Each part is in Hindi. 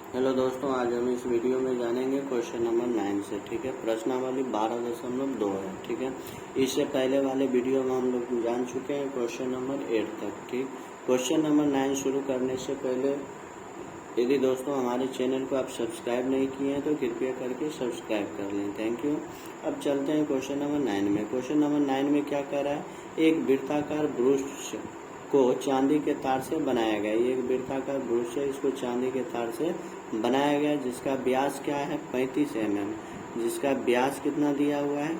हेलो दोस्तों, आज हम इस वीडियो में जानेंगे क्वेश्चन नंबर 9 से। ठीक है, प्रश्नावली 12.2 है। ठीक है, इससे पहले वाले वीडियो में हम लोग जान चुके हैं क्वेश्चन नंबर 8 तक। ठीक, क्वेश्चन नंबर 9 शुरू करने से पहले यदि दोस्तों हमारे चैनल को आप सब्सक्राइब नहीं किए हैं तो कृपया करके सब्सक्राइब कर लें। Thank you. अब चलते हैं क्वेश्चन नंबर 9 में। क्वेश्चन नंबर 9 में क्या कर रहा है, एक वृत्ताकार ब्रुश को चांदी के तार से बनाया गया। ये एक वृत्ताकार ब्रुश है, इसको चांदी के तार से बनाया गया, जिसका व्यास क्या है 35 mm। जिसका व्यास कितना दिया हुआ है,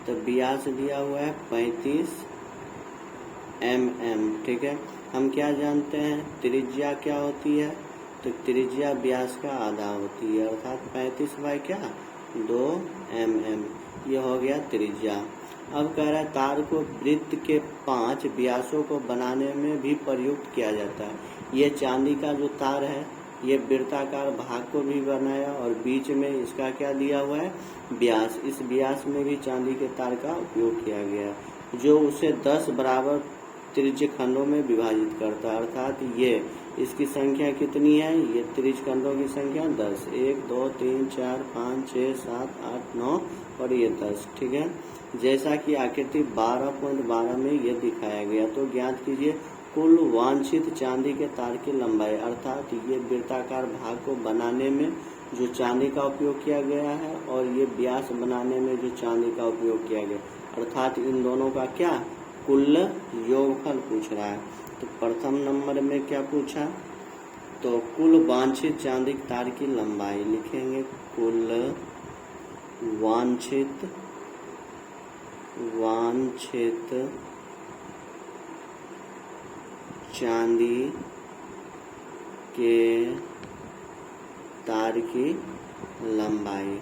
तो व्यास दिया हुआ है 35 mm। ठीक है, हम क्या जानते हैं, त्रिज्या क्या होती है, तो त्रिज्या व्यास का आधा होती है, अर्थात 35 बाई क्या 2 mm। ये हो गया त्रिज्या। अब कह रहा है तार को वृत्त के 5 व्यासों को बनाने में भी प्रयुक्त किया जाता है। ये चांदी का जो तार है, ये वृत्ताकार भाग को भी बनाया और बीच में इसका क्या दिया हुआ है, व्यास। इस व्यास में भी चांदी के तार का उपयोग किया गया, जो उसे 10 बराबर त्रिज्य खंडों में विभाजित करता है। अर्थात ये इसकी संख्या कितनी है, ये त्रिज्य खंडों की संख्या 10, 1 2 3 4 5 6 7 8 9 और ये 10। ठीक है, जैसा कि आकृति 12.12 में यह दिखाया गया। तो ज्ञात कीजिए कुल वांछित चांदी के तार की लंबाई। अर्थात ये वृत्ताकार भाग को बनाने में जो चांदी का उपयोग किया गया है और ये व्यास बनाने में जो चांदी का उपयोग किया गया, अर्थात इन दोनों का क्या कुल योगफल पूछ रहा है। तो प्रथम नंबर में क्या पूछा, तो कुल वांछित चांदी के तार की लंबाई लिखेंगे, कुल वांछित चांदी के तार की लंबाई।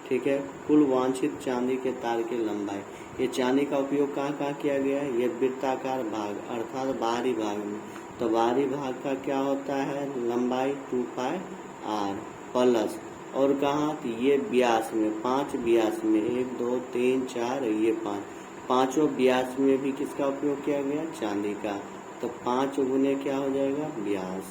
ठीक है, कुल वांछित चांदी के तार की लंबाई। ये चांदी का उपयोग कहाँ कहाँ किया गया है, ये वृत्ताकार भाग अर्थात बाहरी भाग में। तो बाहरी भाग का क्या होता है, लंबाई 2πr प्लस, और कहाँ, तो ये व्यास में 5 व्यास में 1 2 3 4 ये 5 पांचों व्यास में भी किसका उपयोग किया गया, चांदी का। तो 5 गुने क्या हो जाएगा, व्यास।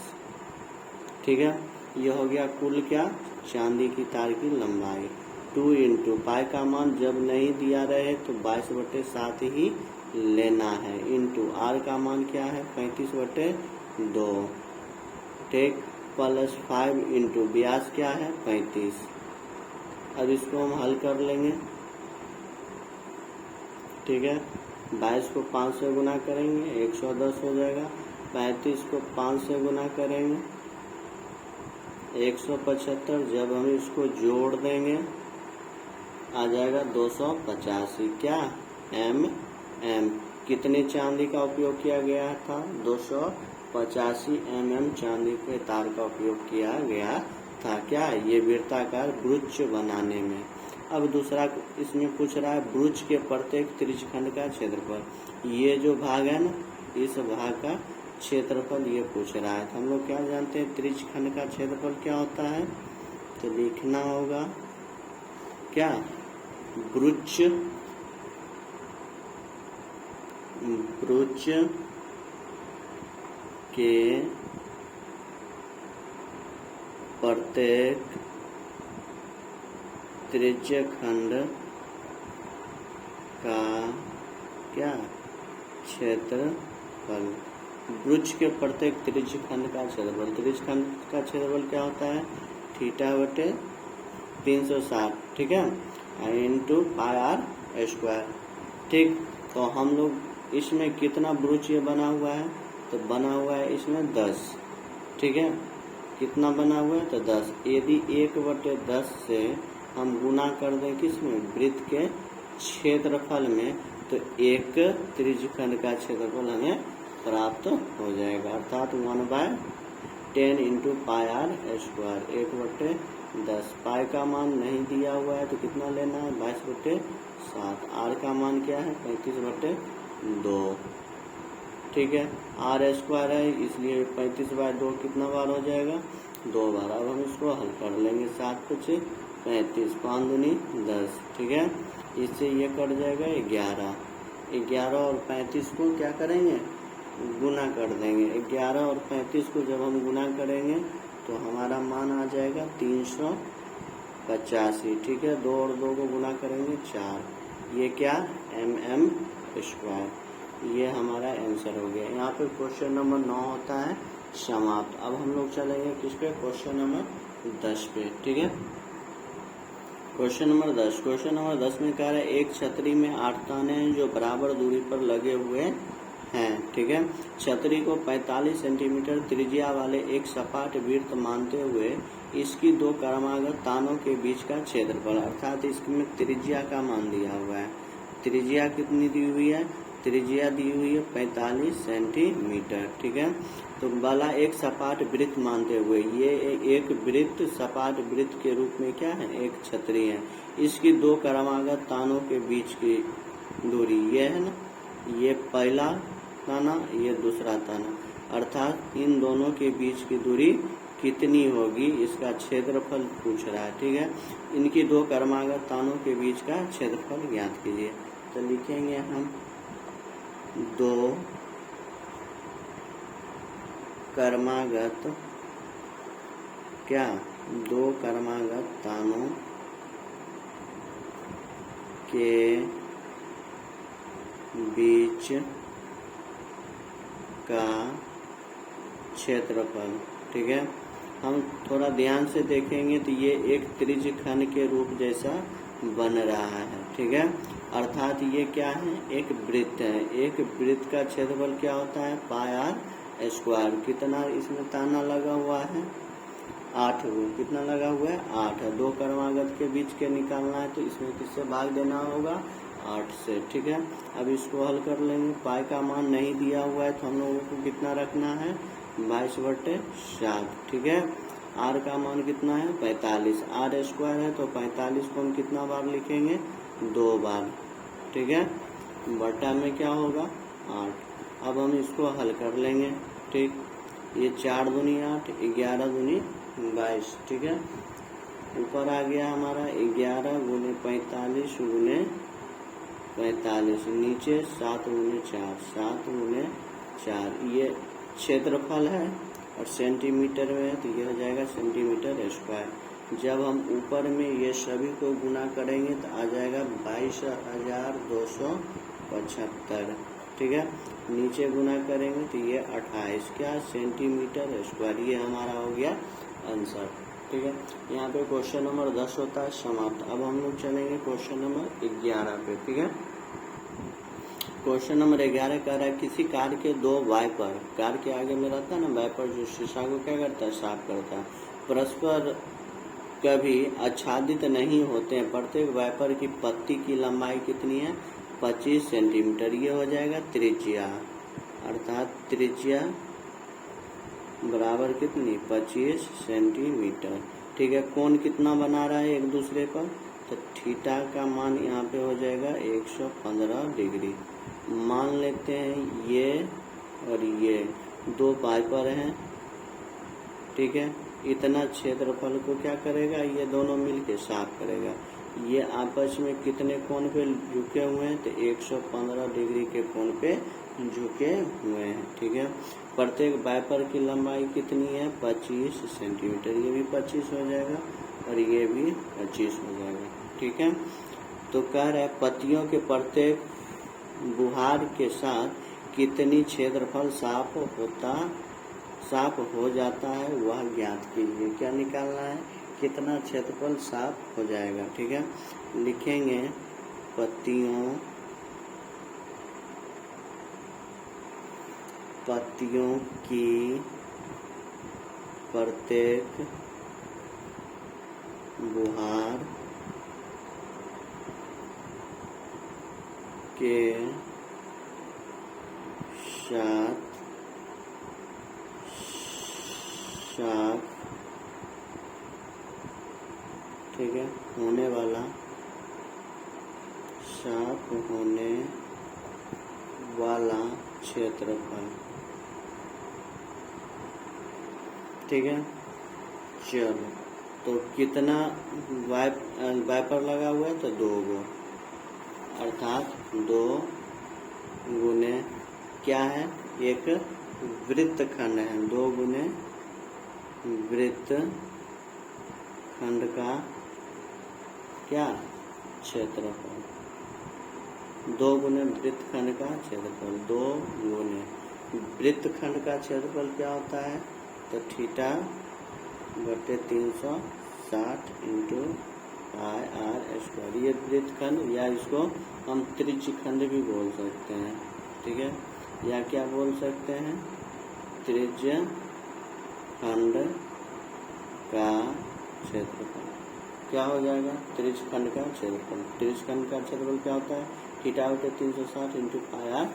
ठीक है, ये हो गया कुल क्या, चांदी की तार की लंबाई। 2 इंटू पाई का मान जब नहीं दिया रहे तो 22/7 ही लेना है, इंटू आर का मान क्या है 35/2। ठीक, प्लस 5 इंटू व्यास क्या है 35। अब इसको हम हल कर लेंगे। ठीक है, 22 को 5 से गुना करेंगे 110 हो जाएगा, 35 को 5 से गुना करेंगे 175। जब हम इसको जोड़ देंगे आ जाएगा 285 क्या mm। कितने चांदी का उपयोग किया गया था, 285 mm चांदी के तार का उपयोग किया गया था, क्या ये वृत्ताकार ब्रुच बनाने में। अब दूसरा इसमें पूछ रहा है ब्रुच के प्रत्येक त्रिज्यखंड का क्षेत्रफल। ये जो भाग है ना, इस भाग का क्षेत्रफल ये पूछ रहा है। तो हम लोग क्या जानते हैं, त्रिज्यखंड का क्षेत्रफल क्या होता है, तो लिखना होगा क्या, ब्रुच के प्रत्येक त्रिज्यखंड का क्या क्षेत्रफल। ब्रुच के प्रत्येक त्रिज्यखंड का क्षेत्रफल, त्रिज्यखंड का क्षेत्रफल क्या होता है, θ/360। ठीक है, इंटू πr²। ठीक, तो हम लोग इसमें कितना ब्रुच ये बना हुआ है, तो बना हुआ है इसमें 10। ठीक है, कितना बना हुआ है, तो 10। यदि 1/10 से हम गुना कर दें किसमें, वृत्त के क्षेत्रफल में, तो एक त्रिज्यखंड का क्षेत्रफल हमें प्राप्त हो जाएगा, अर्थात 1/10 इंटू πr²। 1/10 पाई का मान नहीं दिया हुआ है तो कितना लेना है, 22/7। आर का मान क्या है 35/2। ठीक है, r² है इसलिए 35/2 कितना बार हो जाएगा, 2 बार। अब हम इसको हल कर लेंगे, 7 × 5 = 35, 5 दूनी 10। ठीक है, इससे ये कट जाएगा 11। 11 और 35 को क्या करेंगे, गुना कर देंगे। 11 और 35 को जब हम गुना करेंगे तो हमारा मान आ जाएगा 385। ठीक है, 2 और 2 को गुना करेंगे 4, ये क्या mm²। ये हमारा आंसर हो गया। यहाँ पे क्वेश्चन नंबर 9 होता है समाप्त। अब हम लोग चलेंगे किस पे, क्वेश्चन नंबर 10 पे। ठीक है, क्वेश्चन नंबर 10। क्वेश्चन नंबर 10 में कह रहा है एक छतरी में 8 ताने हैं जो बराबर दूरी पर लगे हुए हैं। ठीक है, छतरी को 45 सेंटीमीटर त्रिज्या वाले एक सपाट वृत्त मानते हुए इसकी 2 क्रमागत तानों के बीच का क्षेत्रफल, अर्थात इसमें त्रिज्या का मान दिया हुआ है। त्रिज्या कितनी दी हुई है, त्रिज्या दी हुई है 45 सेंटीमीटर। ठीक है, तो वाला एक सपाट वृत्त मानते हुए, ये एक वृत्त सपाट वृत्त के रूप में क्या है, एक छतरी है। इसकी 2 क्रमागत तानों के बीच की दूरी ये है ना, ये पहला ताना, ये दूसरा ताना, अर्थात इन दोनों के बीच की दूरी कितनी होगी, इसका क्षेत्रफल पूछ रहा है। ठीक है, इनकी 2 क्रमागत तानों के बीच का क्षेत्रफल ज्ञात कीजिए। तो लिखेंगे हम 2 क्रमागत क्या, 2 क्रमागत तानों के बीच का क्षेत्रफल। ठीक है, हम थोड़ा ध्यान से देखेंगे तो ये एक त्रिज्य खंड के रूप जैसा बन रहा है। ठीक है, अर्थात ये क्या है, एक वृत्त है। एक वृत्त का क्षेत्रफल क्या होता है, πr²। कितना इसमें ताना लगा हुआ है, 8 गो। कितना लगा हुआ है, 8 है। 2 क्रमागत के बीच के निकालना है तो इसमें किससे भाग देना होगा, 8 से। ठीक है, अब इसको हल कर लेंगे। पाई का मान नहीं दिया हुआ है तो हम लोगों को कितना रखना है, 22/7। ठीक है, आर का मान कितना है, 45। r² है तो 45 को हम कितना बार लिखेंगे, 2 बार। ठीक है, बटा में क्या होगा, 8। अब हम इसको हल कर लेंगे। ठीक, ये 4 दूनी 8, 11 दूनी 22। ठीक है, ऊपर आ गया हमारा 11 गुने 45 गुने 45, नीचे 7 गुने 4, 7 गुने 4। ये क्षेत्रफल है और सेंटीमीटर में है तो ये हो जाएगा सेंटीमीटर²। जब हम ऊपर में ये सभी को गुना करेंगे तो आ जाएगा 22,275। ठीक है, नीचे गुना करेंगे तो ये 28 क्या सेंटीमीटर²। ये हमारा हो गया आंसर। ठीक है, यहाँ पे क्वेश्चन नंबर 10 होता है समाप्त। अब हम लोग चलेंगे क्वेश्चन नंबर 11 पे। ठीक है, क्वेश्चन नंबर 11 कह रहा है किसी कार के 2 वाइपर, कार के आगे में रहता है ना वाइपर, जो शीशा को क्या करता है, साफ करता है, परस्पर कभी आच्छादित नहीं होते हैं। प्रत्येक वाइपर की पत्ती की लंबाई कितनी है, 25 सेंटीमीटर। ये हो जाएगा त्रिज्या, अर्थात त्रिज्या बराबर कितनी, 25 सेंटीमीटर। ठीक है, कोण कितना बना रहा है एक दूसरे पर, तो थीटा का मान यहाँ पे हो जाएगा 115 डिग्री। मान लेते हैं ये और ये 2 वाइपर हैं। ठीक है, इतना क्षेत्रफल को क्या करेगा, ये दोनों मिलके साफ करेगा। ये आपस में कितने कोण पे झुके हुए हैं, तो 115 डिग्री के कोण पे झुके हुए हैं। ठीक है, प्रत्येक वाइपर की लंबाई कितनी है, 25 सेंटीमीटर। ये भी 25 हो जाएगा और ये भी 25 हो जाएगा। ठीक है, तो कह रहा है पत्तियों के प्रत्येक बुहार के साथ कितनी क्षेत्रफल साफ हो जाता है वह ज्ञात कीजिए। क्या निकालना है, कितना क्षेत्रफल साफ हो जाएगा। ठीक है, लिखेंगे पत्तियों की प्रत्येक बुहार के साथ ठीक है होने वाला साफ होने वाला क्षेत्रफल। ठीक है, चलो तो कितना वाइपर लगा हुआ है, तो 2 गो, अर्थात 2 गुने क्या है, एक वृत्तखंड है, 2 गुने वृत्त खंड का क्या क्षेत्रफल, 2 गुने वृत्तखंड का क्षेत्रफल, 2 गुने वृत्तखंड का क्षेत्रफल क्या होता है, तो थीटा बटे 360 इंटू पाई आर स्क्वायर। ये वृत्तखंड या इसको हम त्रिज्यखंड भी बोल सकते हैं, ठीक है, या क्या बोल सकते हैं, त्रिज्यखंड का क्षेत्रफल। क्या हो जाएगा, त्रिज्यखंड का क्षेत्रफल। त्रिज्यखंड का क्षेत्रफल क्या होता है, थीटा बटे 360 इंटू पाई आर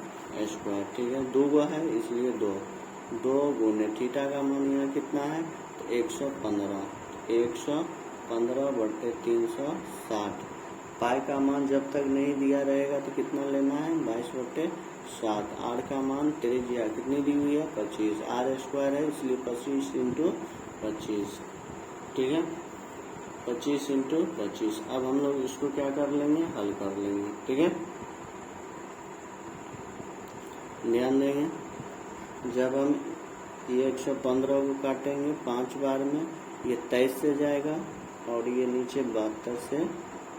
स्क्वायर, ठीक है। 2 गो है इसलिए 2 गुने थीटा का मान यहाँ कितना है, तो 115 बटे 360। पाई का मान जब तक नहीं दिया रहेगा तो कितना लेना है, 22/7। आर का मान त्रिज्या कितनी दी हुई है, 25। आर स्क्वायर है इसलिए 25 इंटू 25, ठीक है, 25 इंटू 25। अब हम लोग इसको क्या कर लेंगे, हल कर लेंगे, ठीक है। ध्यान देंगे, जब हम ये 115 को काटेंगे 5 बार में, ये 23 से जाएगा और ये नीचे 72 से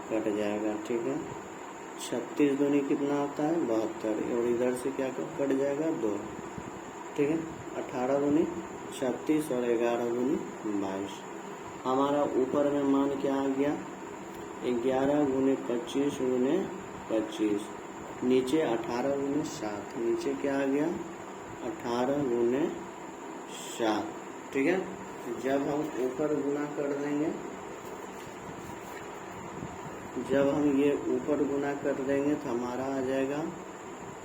कट जाएगा, ठीक है। 36 दूनी कितना होता है, 72, और इधर से क्या कट जाएगा, 2, ठीक है। 18 दूनी 36 और 11 दूनी 22। हमारा ऊपर में मान क्या आ गया, 11 गुने 25 गुने 25, नीचे 18 गुने 7, नीचे क्या आ गया, 18 गुने 7, ठीक है। जब हम ऊपर गुना कर देंगे, जब हम ये ऊपर गुना कर देंगे तो हमारा आ जाएगा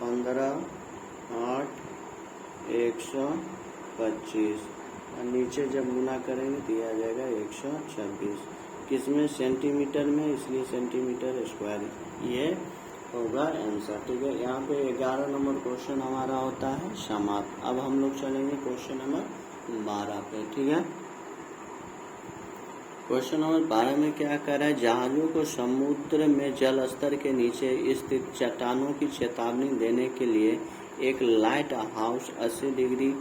15, 8, 125, और नीचे जब गुना करेंगे तो ये आ जाएगा 126। किसमें, सेंटीमीटर में, इसलिए सेंटीमीटर स्क्वायर। ये होगा आंसर, ठीक है। यहाँ पे 11 नंबर क्वेश्चन हमारा होता है समाप्त। अब हम लोग चलेंगे क्वेश्चन नंबर 12 पे, ठीक है। क्वेश्चन नंबर 12 में क्या कर रहा है, जहाजों को समुद्र में जल स्तर के नीचे स्थित चट्टानों की चेतावनी देने के लिए एक लाइट हाउस 80 डिग्री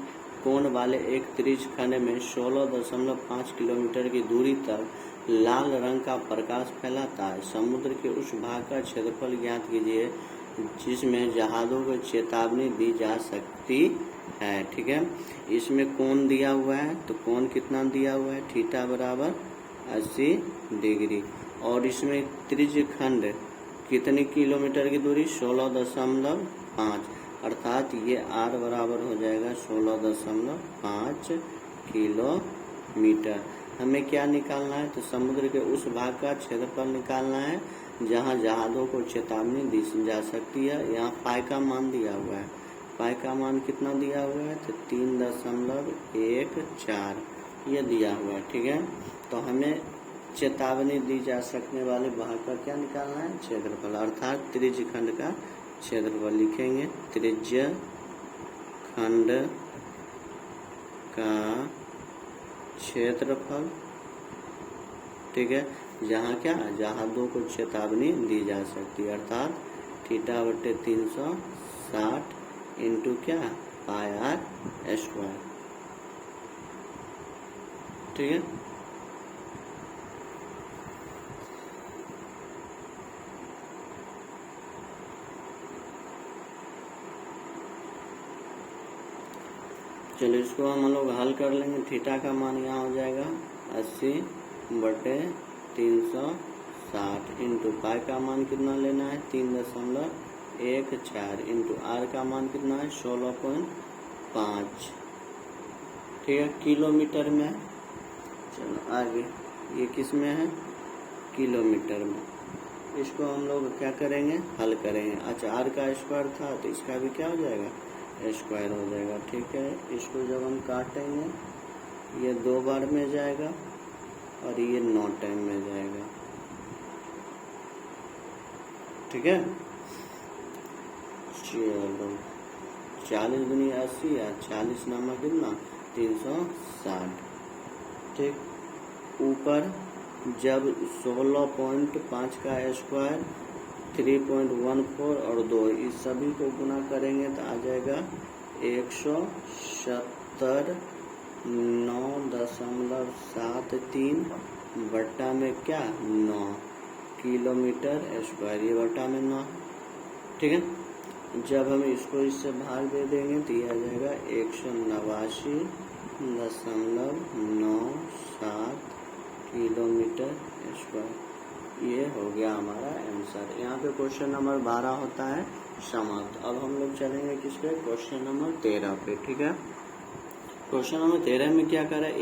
कोण वाले एक त्रिज्यखंड में 16.5 किलोमीटर की दूरी तक लाल रंग का प्रकाश फैलाता है। समुद्र के उस भाग का क्षेत्रफल ज्ञात कीजिए जिसमें जहाजों को चेतावनी दी जा सकती है, ठीक है। इसमें कोण दिया हुआ है, तो कोण कितना दिया हुआ है, थीटा बराबर 80 डिग्री, और इसमें त्रिज्यखंड कितनी किलोमीटर की दूरी, 16.5, अर्थात ये आर बराबर हो जाएगा 16.5 किलोमीटर। हमें क्या निकालना है, तो समुद्र के उस भाग का क्षेत्रफल निकालना है जहां जहाजों को चेतावनी दी जा सकती है। यहाँ पाई का मान दिया हुआ है, पाई का मान कितना दिया हुआ है, तो 3.14 ये दिया हुआ है, ठीक है। तो हमें चेतावनी दी जा सकने वाले भाग का क्या निकालना है, क्षेत्रफल, अर्थात त्रिज्यखंड का क्षेत्रफल। लिखेंगे त्रिज्यखंड का क्षेत्रफल, ठीक है, जहाँ क्या, जहाजों को चेतावनी दी जा सकती है, अर्थात थीटा बटे 360 इंटू क्या, पाई आर स्क्वायर, ठीक है। चलिए इसको हम लोग हल कर लेंगे। थीटा का मान यहाँ हो जाएगा 80 बटे 360 इंटू पाई का मान कितना लेना है, 3.14 इंटू आर का मान कितना है, 16.5, ठीक है, किलोमीटर में। चलो आगे, ये किस में है, किलोमीटर में। इसको हम लोग क्या करेंगे, हल करेंगे। अच्छा, आर का स्क्वायर था तो इसका भी क्या हो जाएगा, स्क्वायर हो जाएगा, ठीक है। इसको जब हम काटेंगे ये 2 बार में जाएगा और ये 9 टाइम में जाएगा, ठीक है। चलो 40 दूनी 80 या 40 नामा कितना, 360, ठीक। ऊपर जब 16.5 का स्क्वायर 3.14 और 2 इस सभी को गुना करेंगे तो आ जाएगा 170 9.73 बट्टा में क्या 9 किलोमीटर स्क्वायर, ये बट्टा में 9, ठीक है। जब हम इसको इससे भाग दे देंगे तो ये आ जाएगा 189.97 किलोमीटर स्क्वायर। ये हो गया हमारा आंसर। यहाँ पे क्वेश्चन नंबर 12 होता है समाप्त। अब हम लोग चलेंगे किस पे, क्वेश्चन नंबर 13 पे, ठीक है। क्वेश्चन नंबर 13 में क्या कर रहा है,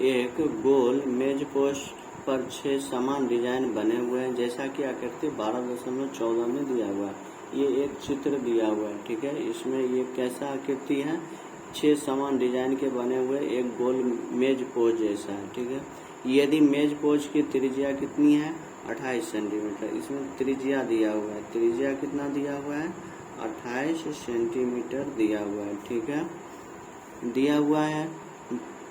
एक गोल मेज पोस्ट पर 6 समान डिजाइन बने हुए हैं, जैसा कि आकृति 12.14 में दिया हुआ है। ये एक चित्र दिया हुआ है, ठीक है। इसमें ये कैसा आकृति है, 6 समान डिजाइन के बने हुए एक गोल मेज पोज जैसा है, ठीक है। यदि मेज पोज की त्रिज्या कितनी है 28 सेंटीमीटर, इसमें त्रिज्या दिया हुआ है, त्रिज्या कितना दिया हुआ है 28 सेंटीमीटर दिया हुआ है, ठीक है, दिया हुआ है।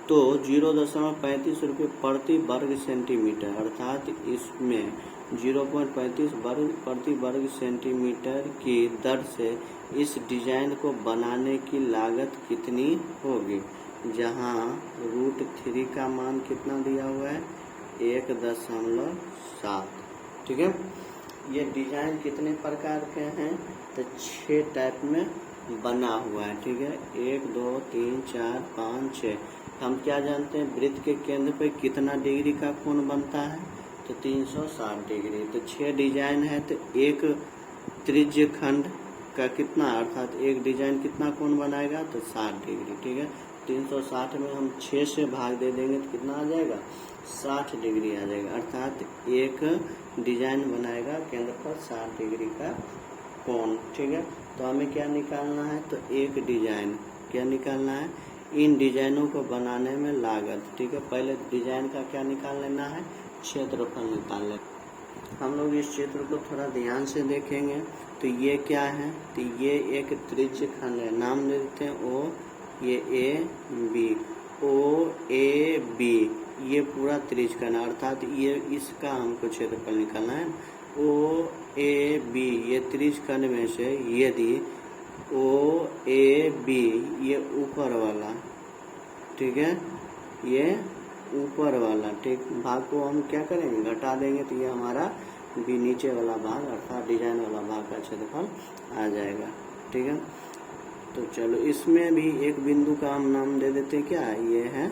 तो 0.35 रुपये प्रति वर्ग सेंटीमीटर, अर्थात इसमें 0.35 प्रति वर्ग सेंटीमीटर की दर से इस डिजाइन को बनाने की लागत कितनी होगी, जहां √3 का मान कितना दिया हुआ है 1.7, ठीक है। ये डिजाइन कितने प्रकार के हैं, तो 6 टाइप में बना हुआ है, ठीक है। 1 2 3 4 5 6। हम क्या जानते हैं, वृत्त के केंद्र पे कितना डिग्री का कोण बनता है, तो 360 डिग्री। तो 6 डिजाइन है, तो एक त्रिज्य खंड का कितना, अर्थात एक डिजाइन कितना कोण बनाएगा, तो 60 डिग्री, ठीक है। 360 में हम 6 से भाग दे देंगे तो कितना आ जाएगा 60 डिग्री आ जाएगा, अर्थात एक डिजाइन बनाएगा केंद्र पर 60 डिग्री का कोण, ठीक है। तो हमें क्या निकालना है, तो एक डिजाइन क्या निकालना है, इन डिजाइनों को बनाने में लागत, ठीक है। पहले डिजाइन का क्या निकाल लेना है, क्षेत्रफल निकाल लेना। हम लोग इस चित्र को थोड़ा ध्यान से देखेंगे तो ये क्या है, तो ये एक त्रिज्य खंड है, नाम दे देते हैं ओ, ये A B, O A B, ये पूरा त्रिज्य खंड, अर्थात ये इसका हमको क्षेत्रफल निकालना है। ओ ए बी ये त्रिज्य खंड में से यदि ओ ए बी ये ऊपर वाला, ठीक है, ये ऊपर वाला, ठीक, भाग को हम क्या करेंगे घटा देंगे, तो ये हमारा बी नीचे वाला भाग अर्थात डिजाइन वाला भाग का क्षेत्रफल आ जाएगा, ठीक है। तो चलो इसमें भी एक बिंदु का हम नाम दे देते हैं, क्या ये है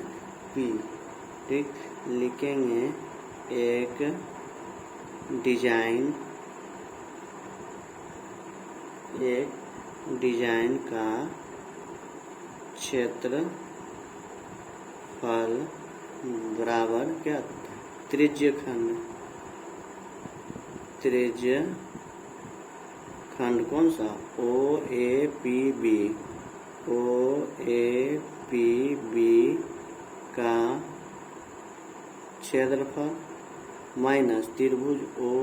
पी, ठीक। लिखेंगे एक डिजाइन का क्षेत्रफल बराबर क्या त्रिज्य खंड कौन सा ओ ए पी बी का क्षेत्रफल माइनस त्रिभुज ओ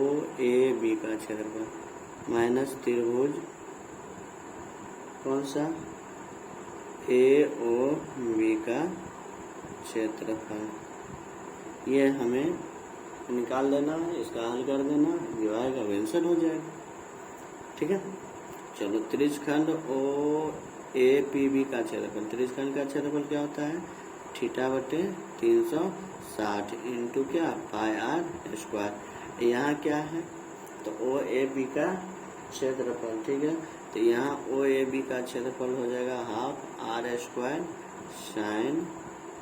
ए बी का क्षेत्रफल माइनस त्रिभुज कौन सा ए ओ बी का क्षेत्रफल, ये हमें निकाल देना है, इसका हल कर देना, जो आएगा वो आंसर हो जाएगा, ठीक है। चलो त्रिज्यखंड ओ ए पी बी का क्षेत्रफल, त्रिज्यखंड का क्षेत्रफल क्या होता है θ/360 इंटू क्या पाई आर स्क्वायर। यहाँ क्या है, तो ओ ए बी का क्षेत्रफल, ठीक है। तो यहाँ ओ ए बी का क्षेत्रफल हो जाएगा ½ r² sin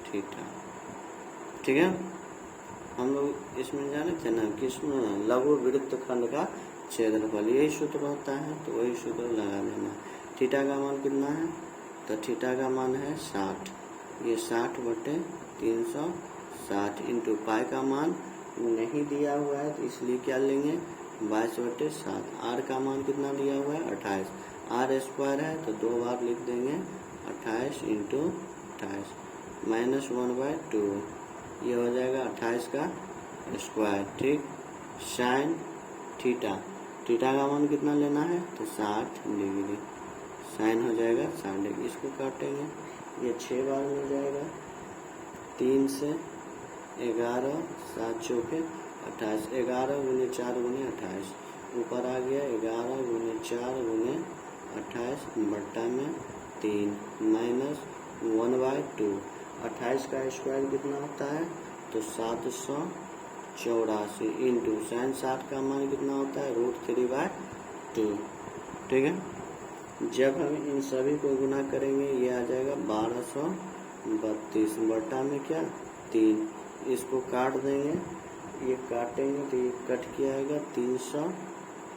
थीटा, ठीक है। हम लोग इसमें जाने थे ना किसमें लघु वृत्त खंड का क्षेत्रफल, यही सूत्र होता है, तो वही सूत्र लगा देना। थीटा का मान कितना है, तो थीटा का मान है 60, ये 60/360 इंटू पाई का मान नहीं दिया हुआ है, तो इसलिए क्या लेंगे 22/7। आर का मान कितना दिया हुआ है 28, r² है तो 2 बार लिख देंगे 28 इंटू 28 -1/2, ये हो जाएगा 28 का स्क्वायर, ठीक। साइन थीटा, थीटा का मान कितना लेना है, तो 60 डिग्री, साइन हो जाएगा 60 डिग्री। इसको काटेंगे, ये 6 बार मिल जाएगा, 3 से 11, 7 चौके 28, 11 × 4 × 28, ऊपर आ गया 11 × 4 × 28 बट्टा में 3 -1/2। 28 का स्क्वायर कितना होता है, तो 784 इंटू साइन 60 का मान कितना होता है, √3/2। ठीक है, जब हम इन सभी को गुना करेंगे ये आ जाएगा 1232 बटा में क्या 3, इसको काट देंगे, ये काटेंगे तो ये कट किया आएगा 300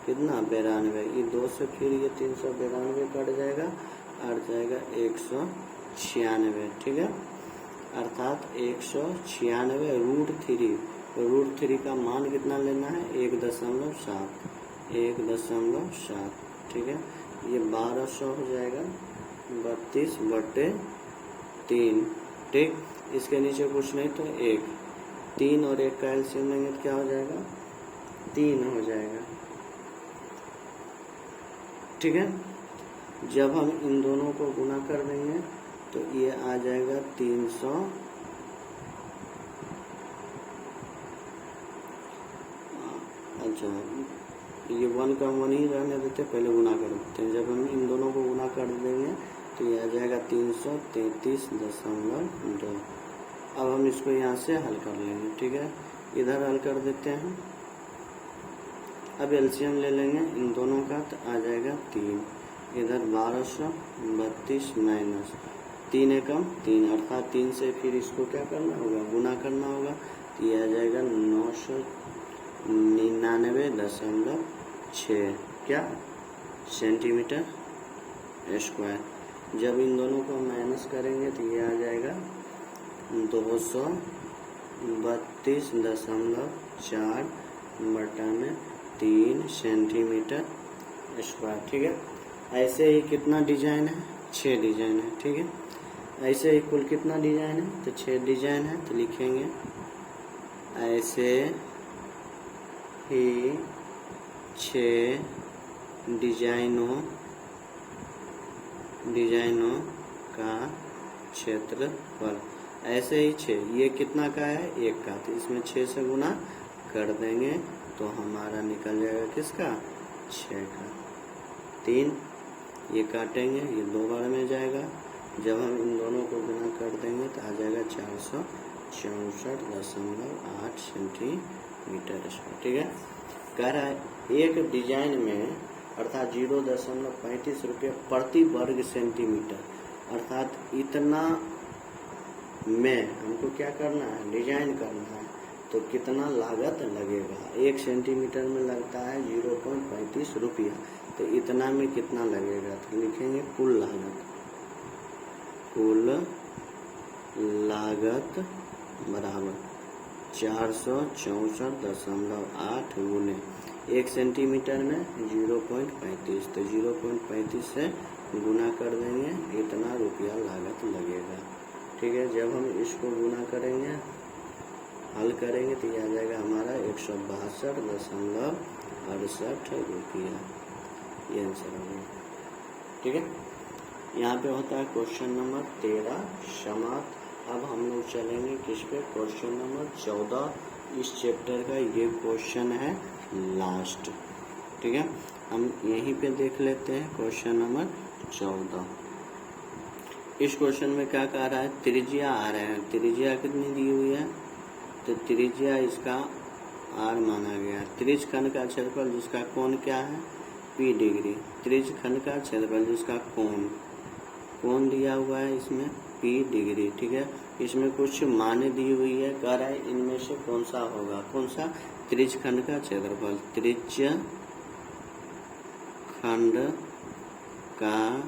कितना 92, ये 2 से फिर ये 392 कट जाएगा और जाएगा 196। ठीक है, अर्थात 196 √3 का मान कितना लेना है 1.7। ठीक है, ये 1200 हो जाएगा 32/3। ठीक, इसके नीचे कुछ नहीं तो 1, 3 और 1 का एलसीएम लेंगे तो क्या हो जाएगा 3 हो जाएगा। ठीक है, जब हम इन दोनों को गुना कर देंगे तो ये आ जाएगा 300, अच्छा ये 1 का 1 ही रहने देते, पहले गुना कर देते हैं। जब हम इन दोनों को गुना कर देंगे तो ये आ जाएगा 333.2। अब हम इसको यहाँ से हल कर लेंगे। ठीक है, इधर हल कर देते हैं। अब एलसीएम ले लेंगे इन दोनों का तो आ जाएगा 3, इधर 1232 माइनस 3 एकम 3, अर्थात 3 से फिर इसको क्या करना होगा, गुना करना होगा, तो ये आ जाएगा 999.6 क्या सेंटीमीटर स्क्वायर। जब इन दोनों को माइनस करेंगे तो ये आ जाएगा 232.4 बटा में 3 सेंटीमीटर स्क्वायर। ठीक है, ऐसे ही कितना डिजाइन है, 6 डिजाइन है। ठीक है, ऐसे ही कुल कितना डिजाइन है, तो 6 डिजाइन है। तो लिखेंगे ऐसे ही 6 डिजाइनों का क्षेत्रफल। ऐसे ही 6, ये कितना का है 1 का, तो इसमें 6 से गुना कर देंगे तो हमारा निकल जाएगा किसका 6 का। 3 ये काटेंगे, ये 2 बार में जाएगा। जब हम इन दोनों को गुना कर देंगे तो आ जाएगा 464.8 सेंटीमीटर स्क्वायर। ठीक है, कह रहा है एक डिजाइन में अर्थात 0.35 रुपये प्रति वर्ग सेंटीमीटर, अर्थात इतना में हमको क्या करना है, डिजाइन करना है, तो कितना लागत लगेगा। 1 सेंटीमीटर में लगता है 0.35 रुपया, तो इतना में कितना लगेगा, तो लिखेंगे कुल लागत बराबर 464.8 गुने 1 सेंटीमीटर में 0.35, तो 0.35 से गुना कर देंगे, इतना रुपया लागत लगेगा। ठीक है, जब हम इसको गुना करेंगे हल करेंगे तो ये आ जाएगा हमारा 162.68 रुपया, ये आंसर होगा। ठीक है, यहाँ पे होता है क्वेश्चन नंबर 13 समाप्त। अब हम लोग चलेंगे किस पे, क्वेश्चन नंबर 14 इस चैप्टर का ये क्वेश्चन है लास्ट। ठीक है, हम यहीं पे देख लेते हैं क्वेश्चन नंबर 14। इस क्वेश्चन में क्या कह रहा है, त्रिज्या आ रहा है, त्रिज्या कितनी दी हुई है, तो त्रिज्या इसका r माना गया। त्रिज्य खंड का क्षेत्रफल जिसका कोण क्या है p डिग्री, त्रिज्य खंड का क्षेत्रफल जिसका कोण दिया हुआ है इसमें p डिग्री। ठीक है, इसमें कुछ माने दी हुई है, कह रहा है इनमें से कौन सा होगा, कौन सा, त्रिज्य खंड का क्षेत्रफल, त्रिज्य खंड का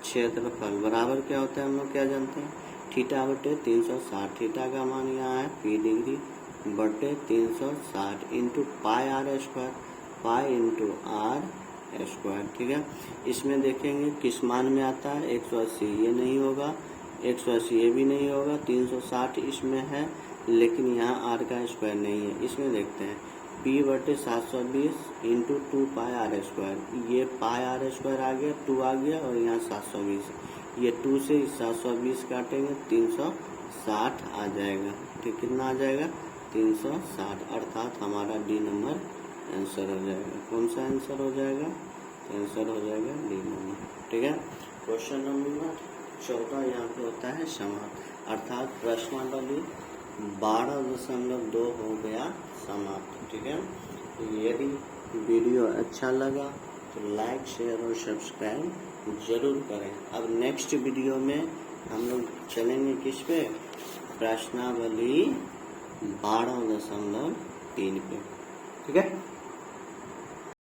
क्षेत्रफल बराबर क्या होता है, हम लोग क्या जानते हैं, थीटा बटे 360। थीटा का मान यहाँ है p डिग्री बटे 360 into pi r square, pi into r square. ठीक है, इसमें देखेंगे किस मान में आता है, 180, ये नहीं होगा, 180 ये भी नहीं होगा, 360 इसमें है लेकिन यहाँ r का स्क्वायर नहीं है। इसमें देखते हैं p बटे 720 इंटू 2 पाई r स्क्वायर, ये पाई r स्क्वायर आ गया, 2 आ गया और यहाँ 720, ये 2 से 720 काटेंगे 360 आ जाएगा। ठीक, कितना आ जाएगा 360, अर्थात हमारा डी नंबर आंसर हो जाएगा। कौन सा आंसर हो जाएगा, आंसर हो जाएगा डी नंबर। ठीक है, क्वेश्चन नंबर 14 यहाँ पे होता है समाप्त। अर्थात प्रश्नावली 12.2 हो गया समाप्त। ठीक है, यदि वीडियो अच्छा लगा तो लाइक शेयर और सब्सक्राइब जरूर करें। अब नेक्स्ट वीडियो में हम लोग चलेंगे किस पे, प्रश्नावली 12.3 पे। ठीक है।